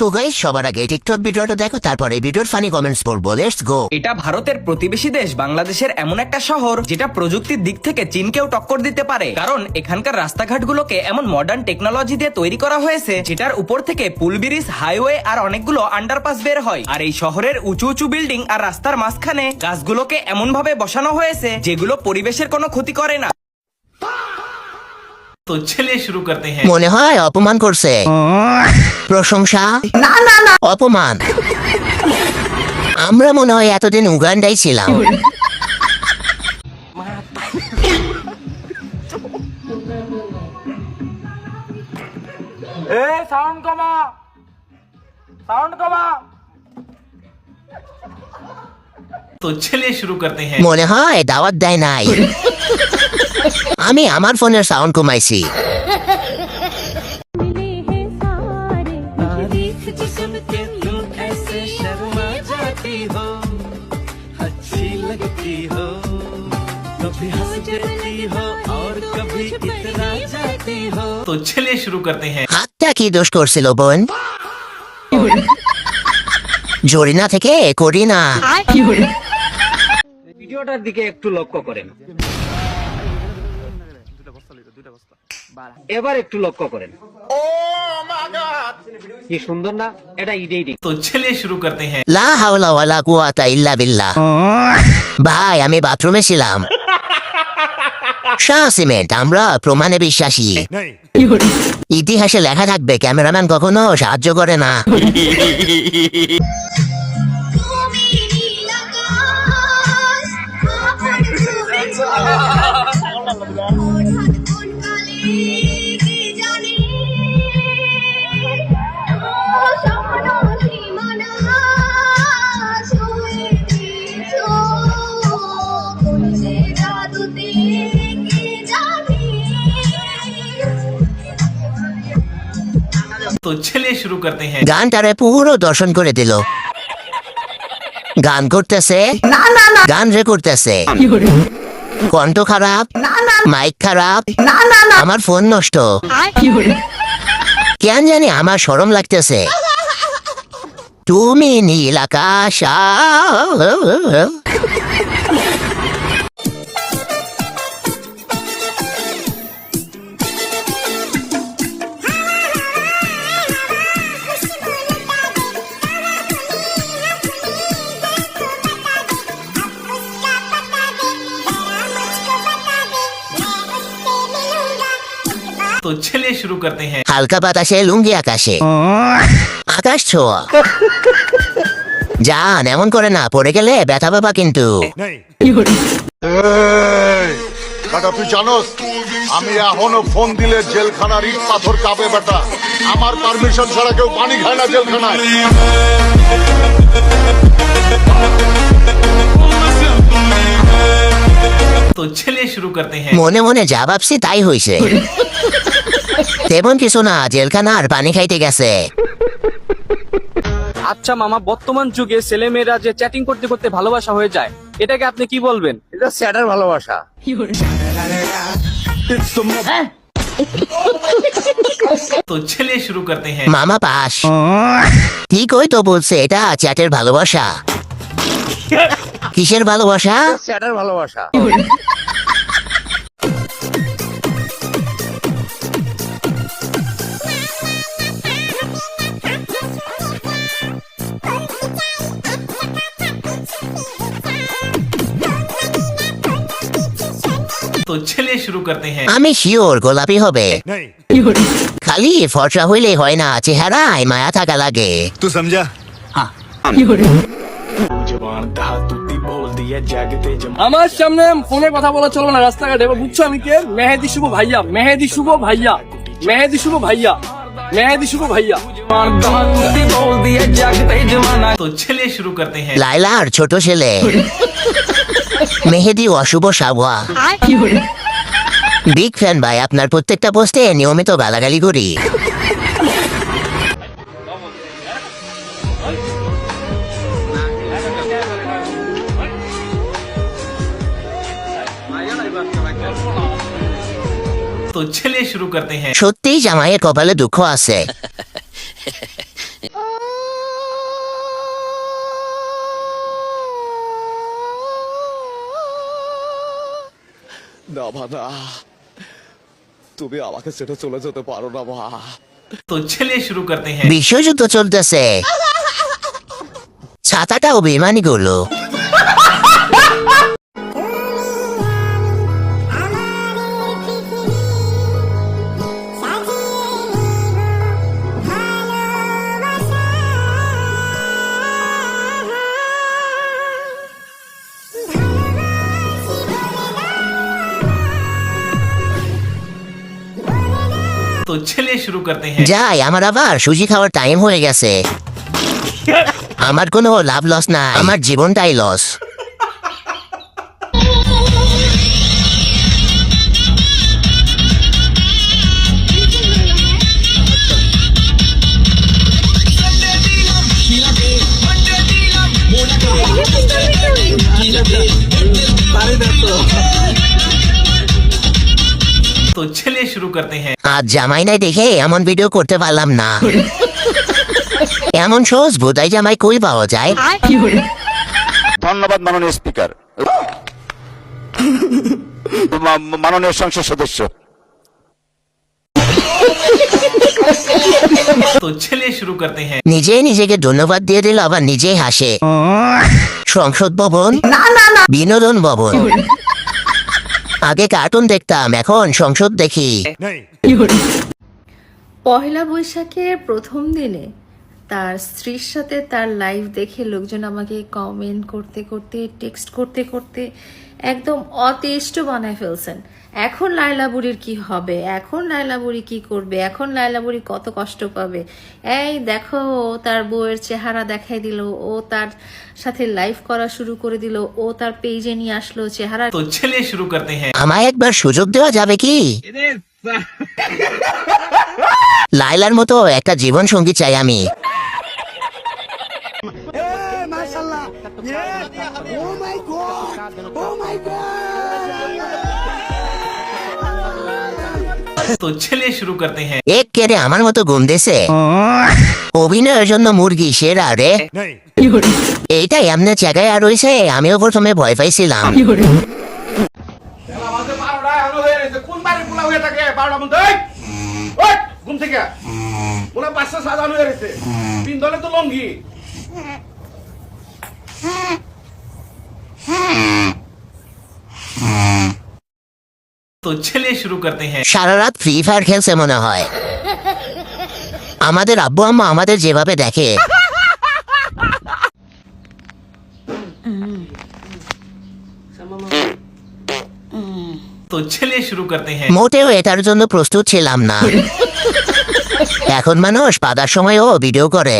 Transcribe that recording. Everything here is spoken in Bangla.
তো গাইস সবার আগে টিকটক ভিডিওটা দেখো, তারপরে ভিডিওর ফানি কমেন্টস পড়বো। Let's go. এটা ভারতের প্রতিবেশী দেশ বাংলাদেশের এমন একটা শহর যেটা প্রযুক্তির দিক থেকে চীনকেও টক্কর দিতে পারে, কারণ এখানকার রাস্তাঘাটগুলোকে এমন মডার্ন টেকনোলজি দিয়ে তৈরি করা হয়েছে যেটার উপর থেকে পুল ব্রিজ, হাইওয়ে আর অনেকগুলো আন্ডারপাস বের হয়। আর এই শহরের উঁচু উঁচু বিল্ডিং আর রাস্তার মাঝখানে গাছগুলোকে এমন ভাবে বসানো হয়েছে যেগুলো পরিবেশের কোনো ক্ষতি করে না। तो चलिए शुरू करते हैं। মনে হয় অপমান করছে, প্রশংসা না না না, অপমান। আমরা মনে হয় এতদিন উগান্ডায় ছিলাম। तो चलिए शुरू करते हैं। মনে হয় দাওয়াত দেয় নাই। আমি আমার ফোনের সাউন্ড কমাইছি। तो चलिए शुरू करते हैं। হাতটা কি দোষ করছিল বোন? জরিনা থেকে করিনা। ভিডিওটার দিকে একটু লক্ষ্য করেন, এবার একটু লক্ষ্য করেন। কি সুন্দর না? এটা এডিটিং। तो चलिए शुरू करते हैं। লা হাওলা ওয়ালা কুওয়াতা ইল্লা বিল্লাহ। ভাই আমি বাথরুমে ছিলাম। শাহ সিমেন্ট, আমরা প্রমাণে বিশ্বাসী। ইতিহাসে লেখা থাকবে ক্যামেরাম্যান কখনো সাহায্য করে না। तो चलिए शुरू करते हैं। গানটারে পুরো দর্শন করে দিল। গান করতেছে, গান রে করতেছে, কণ্ঠ খারাপ, মাইক খারাপ, আমার ফোন নষ্ট। কেন জানি আমার শরম লাগতেছে। তুমি নীল আকাশ। तो चलिए शुरू करते हैं। হালকা বাতাসে লুঙ্গি আকাশে, আকাশ ছোঁয়া। জান এমন করে না, পড়ে গেলে ব্যথা পাবা কিন্তু। বেটা তুই জানোস আমি এখনো ফোন দিলে জেলখানার ইট পাথর কাঁপে বেটা। আমার পারমিশন ছাড়া কেউ পানি খায় না জেলখানায়। तो चलिए शुरू करते हैं। মনে মনে যা ভাবছি তাই হইছে। তেমন কিছু না, জেলখানার পানি খাইতে গেছে। আচ্ছা মামা, বর্তমান যুগে ছেলেমেয়েরা যে চ্যাটিং করতে করতে ভালোবাসা হয়ে যায়, এটাকে আপনি কি বলবেন? এটা স্যাটার ভালোবাসা। तो चलिए शुरू करते हैं। মামা পাস। ঠিক ওই তো বলছে, এটা চ্যাটের ভালোবাসা। কিসের ভালোবাসা? স্যাটার ভালোবাসা। तो चलिए शुरू करते हैं। আমি শিওর গোলাপি হবে। খালি ফর্সা হইলে হয় না, চেহারায় মায়া থাকা লাগে। तू समझा? আমার সামনে ফোনে কথা বলা চলো না রাস্তাঘাটে, এবার বুঝছো আমি কে? মেহেদি শুভ ভাইয়া, মেহেদি শুভ ভাইয়া, মেহেদি শুভ ভাইয়া, মেহেদি শুভ ভাইয়া। तो चलिए शुरू करते हैं। লাইলার ছোট ছেলে মেহেদি অশুভ সাবুয়া। বিগ ফ্যান ভাই, আপনার প্রত্যেকটা পোস্টে নিয়মিত গালাগালি করি। तो चलिए शुरू करते हैं। সত্যিই জামাইয়ের কপালে দুঃখ আছে। না মা না, তুমি আমাকে ছেড়ে চলে যেতে পারো না মা। तो चलिए शुरू करते हैं। বিশ্বযুদ্ধ চলতেছে, ছাতাটাও বেমানি গুলো। तो चलिए शुरू करते हैं। যাই, আমার আবার সুজি খাওয়ার টাইম হয়ে গেছে। আমার কোনো লাভ লস নাই, আমার জীবনটাই লস। तो चलिए शुरू करते हैं। আজ জামাই নাই দেখে এমন ভিডিও করতে পারলাম না। এমন সহজ বোধাই জামাই কই পাওয়া যায়? ধন্যবাদ মাননীয় স্পিকার, মাননীয় সংসদ সদস্য। तो चलिए शुरू करते हैं। নিজেই নিজেকে ধন্যবাদ দিয়ে দিল, আবার নিজেই হাসে। সংসদ ভবন, বিনোদন ভবন। আগে কার্টুন দেখতাম, এখন সংসদ দেখি। পহেলা বৈশাখের প্রথম দিনে তার স্ত্রীর সাথে তার লাইভ দেখে লোকজন আমাকে কমেন্ট করতে করতে, টেক্সট করতে করতে একদম অতিষ্ঠ বানায় ফেলছেন। এখন লায়লা বুড়ির কি হবে, এখন লায়লা বুড়ি কি করবে, এখন লায়লা বুড়ি কত কষ্ট পাবে। এই দেখো, ও তার বউয়ের চেহারা দেখাই দিল, ও তার সাথে লাইভ করা শুরু করে দিল, ও তার পেজে নিয়ে আসলো চেহারা। तो चलिए शुरू करते हैं। আমায় একবার সুযোগ দেওয়া যাবে কি? লাইলার মতো একটা জীবন সঙ্গী চাই আমি। तो चलिए शुरू करते हैं। এক কেড়ে আমার মতো ঘুম দেছে। অভিনয়ের জন্য মুরগি সেরা রে। এইটা এমনি জায়গায় আর রয়েছে, আমিও প্রথমে ভয় পাইছিলাম। কোন বাড়ির পোলা হয়ে থাকে 12টার মধ্যে? ঘুম থেকে পোলা 5টা সাজানো হয়ে গেছে, পিন্দলে তো লঙ্গি। तो चलिए शुरू करते हैं। সারা রাত ফ্রি ফায়ার খেলছে মনে হয়। আমাদের আব্বু আম্মা আমাদের যেভাবে দেখে, तो चलिए शुरू करते हैं। মোটেও এটার জন্য প্রস্তুত ছিলাম না। এখন মানুষ পাদার সময়ও ভিডিও করে।